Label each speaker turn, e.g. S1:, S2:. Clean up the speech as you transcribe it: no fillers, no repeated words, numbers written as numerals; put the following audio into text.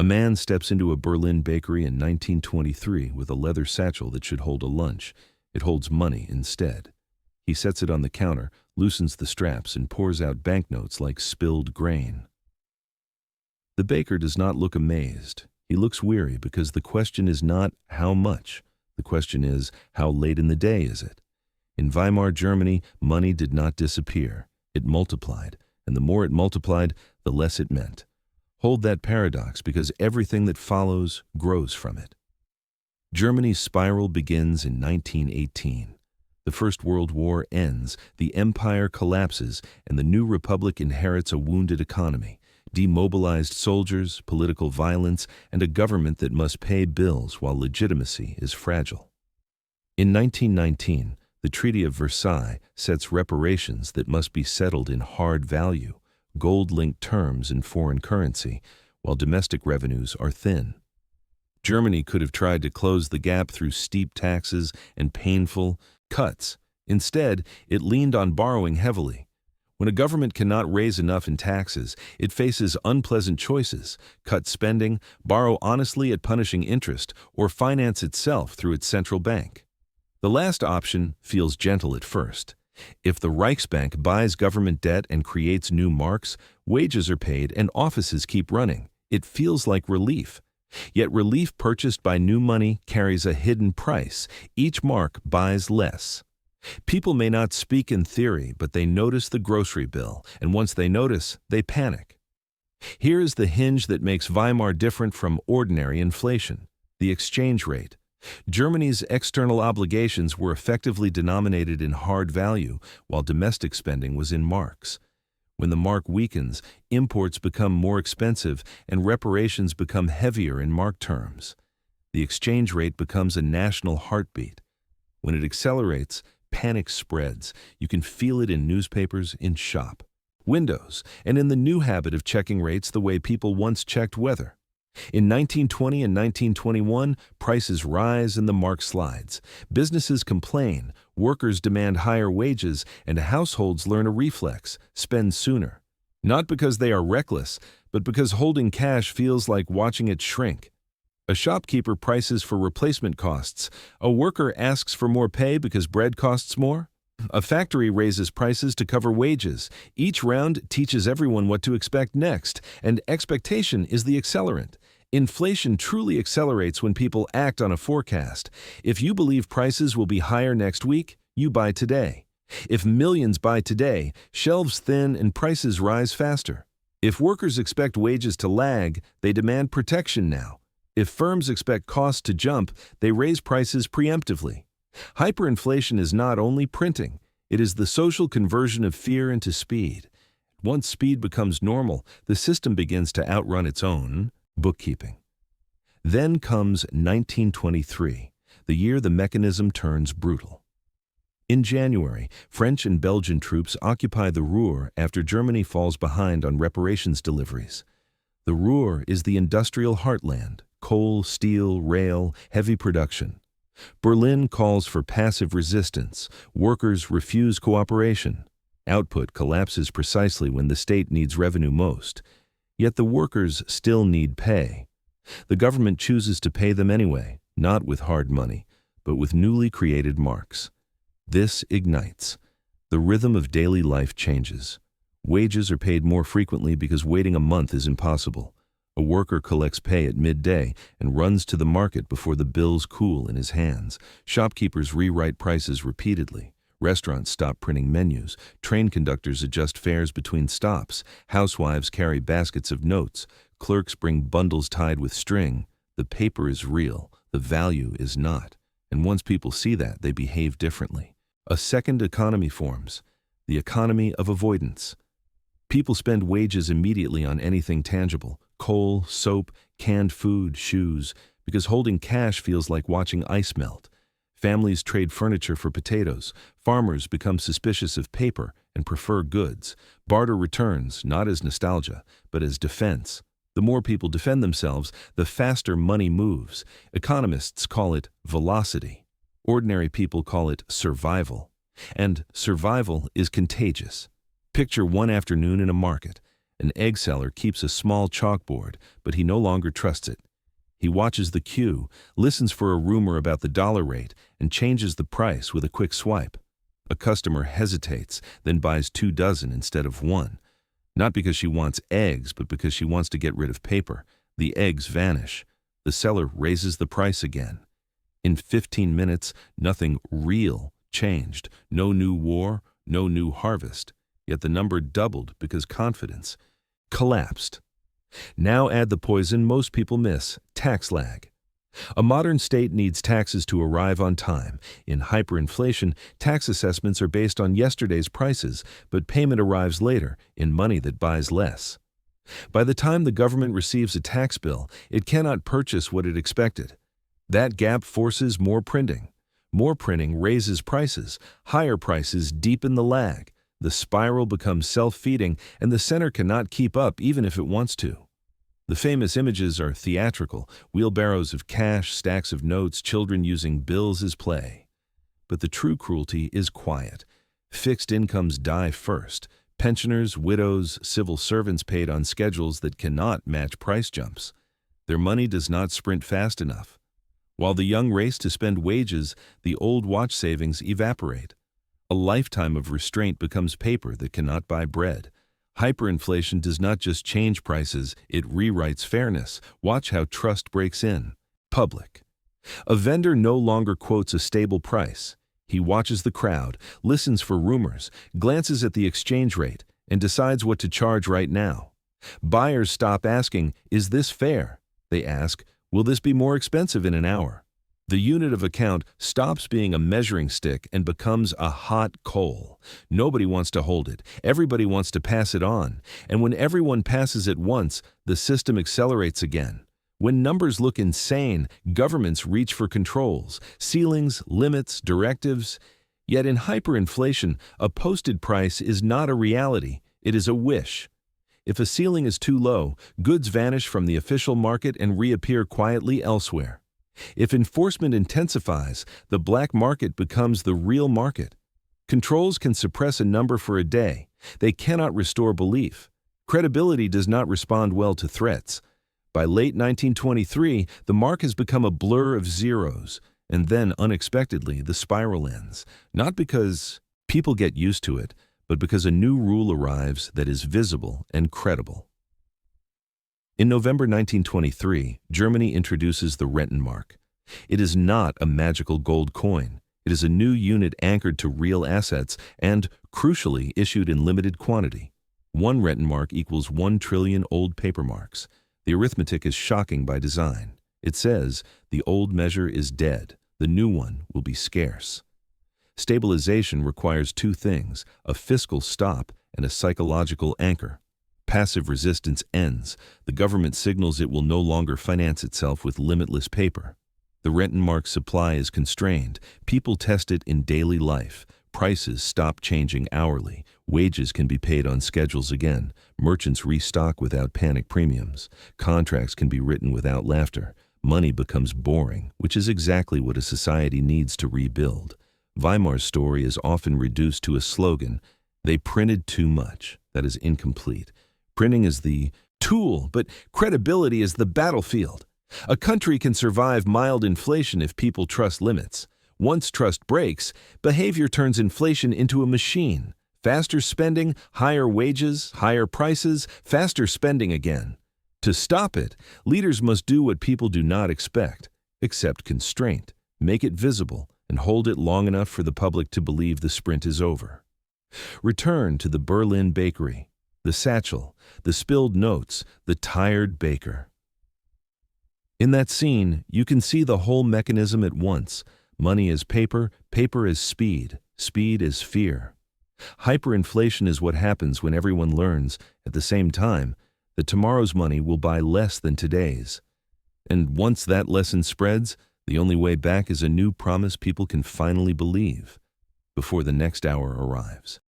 S1: A man steps into a Berlin bakery in 1923 with a leather satchel that should hold a lunch. It holds money instead. He sets it on the counter, loosens the straps, and pours out banknotes like spilled grain. The baker does not look amazed. He looks weary because the question is not how much. The question is, how late in the day is it? In Weimar Germany, money did not disappear. It multiplied, and the more it multiplied, the less it meant. Hold that paradox because everything that follows grows from it. Germany's spiral begins in 1918. The First World War ends, the empire collapses, and the new republic inherits a wounded economy, demobilized soldiers, political violence, and a government that must pay bills while legitimacy is fragile. In 1919, the Treaty of Versailles sets reparations that must be settled in hard value, gold-linked terms in foreign currency, while domestic revenues are thin. Germany could have tried to close the gap through steep taxes and painful cuts. Instead, it leaned on borrowing heavily. When a government cannot raise enough in taxes, it faces unpleasant choices: cut spending, borrow honestly at punishing interest, or finance itself through its central bank. The last option feels gentle at first. If the Reichsbank buys government debt and creates new marks, wages are paid and offices keep running. It feels like relief. Yet relief purchased by new money carries a hidden price. Each mark buys less. People may not speak in theory, but they notice the grocery bill, and once they notice, they panic. Here is the hinge that makes Weimar different from ordinary inflation: the exchange rate. Germany's external obligations were effectively denominated in hard value, while domestic spending was in marks. When the mark weakens, imports become more expensive and reparations become heavier in mark terms. The exchange rate becomes a national heartbeat. When it accelerates, panic spreads. You can feel it in newspapers, in shop windows, and in the new habit of checking rates the way people once checked weather. In 1920 and 1921, prices rise and the mark slides. Businesses complain, workers demand higher wages, and households learn a reflex: spend sooner. Not because they are reckless, but because holding cash feels like watching it shrink. A shopkeeper prices for replacement costs. A worker asks for more pay because bread costs more. A factory raises prices to cover wages. Each round teaches everyone what to expect next, and expectation is the accelerant. Inflation truly accelerates when people act on a forecast. If you believe prices will be higher next week, you buy today. If millions buy today, shelves thin and prices rise faster. If workers expect wages to lag, they demand protection now. If firms expect costs to jump, they raise prices preemptively. Hyperinflation is not only printing, it is the social conversion of fear into speed. Once speed becomes normal, the system begins to outrun its own bookkeeping. Then comes 1923, the year the mechanism turns brutal. In January, French and Belgian troops occupy the Ruhr after Germany falls behind on reparations deliveries. The Ruhr is the industrial heartland: coal, steel, rail, heavy production. Berlin calls for passive resistance. Workers refuse cooperation. Output collapses precisely when the state needs revenue most. Yet the workers still need pay. The government chooses to pay them anyway, not with hard money, but with newly created marks. This ignites. The rhythm of daily life changes. Wages are paid more frequently because waiting a month is impossible. A worker collects pay at midday and runs to the market before the bills cool in his hands. Shopkeepers rewrite prices repeatedly. Restaurants stop printing menus. Train conductors adjust fares between stops. Housewives carry baskets of notes. Clerks bring bundles tied with string. The paper is real. The value is not. And once people see that, they behave differently. A second economy forms: the economy of avoidance. People spend wages immediately on anything tangible: coal, soap, canned food, shoes, because holding cash feels like watching ice melt. Families trade furniture for potatoes. Farmers become suspicious of paper and prefer goods. Barter returns, not as nostalgia, but as defense. The more people defend themselves, the faster money moves. Economists call it velocity. Ordinary people call it survival. And survival is contagious. Picture one afternoon in a market. An egg seller keeps a small chalkboard, but he no longer trusts it. He watches the queue, listens for a rumor about the dollar rate, and changes the price with a quick swipe. A customer hesitates, then buys 2 dozen instead of 1. Not because she wants eggs, but because she wants to get rid of paper. The eggs vanish. The seller raises the price again. In 15 minutes, nothing real changed. No new war, no new harvest. Yet the number doubled because confidence collapsed. Now add the poison most people miss: tax lag. A modern state needs taxes to arrive on time. In hyperinflation, tax assessments are based on yesterday's prices, but payment arrives later, in money that buys less. By the time the government receives a tax bill, it cannot purchase what it expected. That gap forces more printing. More printing raises prices. Higher prices deepen the lag. The spiral becomes self-feeding, and the center cannot keep up even if it wants to. The famous images are theatrical: wheelbarrows of cash, stacks of notes, children using bills as play. But the true cruelty is quiet. Fixed incomes die first. Pensioners, widows, civil servants paid on schedules that cannot match price jumps. Their money does not sprint fast enough. While the young race to spend wages, the old watch savings evaporate. A lifetime of restraint becomes paper that cannot buy bread. Hyperinflation does not just change prices, it rewrites fairness. Watch how trust breaks in. Public. A vendor no longer quotes a stable price. He watches the crowd, listens for rumors, glances at the exchange rate, and decides what to charge right now. Buyers stop asking, "Is this fair?" They ask, "Will this be more expensive in an hour?" The unit of account stops being a measuring stick and becomes a hot coal. Nobody wants to hold it. Everybody wants to pass it on. And when everyone passes it once, the system accelerates again. When numbers look insane, governments reach for controls, ceilings, limits, directives. Yet in hyperinflation, a posted price is not a reality. It is a wish. If a ceiling is too low, goods vanish from the official market and reappear quietly elsewhere. If enforcement intensifies, the black market becomes the real market. Controls can suppress a number for a day. They cannot restore belief. Credibility does not respond well to threats. By late 1923, the mark has become a blur of zeros, and then, unexpectedly, the spiral ends. Not because people get used to it, but because a new rule arrives that is visible and credible. In November 1923, Germany introduces the Rentenmark. It is not a magical gold coin. It is a new unit anchored to real assets and, crucially, issued in limited quantity. 1 Rentenmark equals 1 trillion old paper marks. The arithmetic is shocking by design. It says, the old measure is dead. The new one will be scarce. Stabilization requires 2 things: a fiscal stop and a psychological anchor. Passive resistance ends. The government signals it will no longer finance itself with limitless paper. The Rentenmark supply is constrained. People test it in daily life. Prices stop changing hourly. Wages can be paid on schedules again. Merchants restock without panic premiums. Contracts can be written without laughter. Money becomes boring, which is exactly what a society needs to rebuild. Weimar's story is often reduced to a slogan: "They printed too much." That is incomplete. Printing is the tool, but credibility is the battlefield. A country can survive mild inflation if people trust limits. Once trust breaks, behavior turns inflation into a machine. Faster spending, higher wages, higher prices, faster spending again. To stop it, leaders must do what people do not expect: accept constraint, make it visible, and hold it long enough for the public to believe the sprint is over. Return to the Berlin bakery. The satchel, the spilled notes, the tired baker. In that scene, you can see the whole mechanism at once. Money is paper, paper is speed, speed is fear. Hyperinflation is what happens when everyone learns, at the same time, that tomorrow's money will buy less than today's. And once that lesson spreads, the only way back is a new promise people can finally believe before the next hour arrives.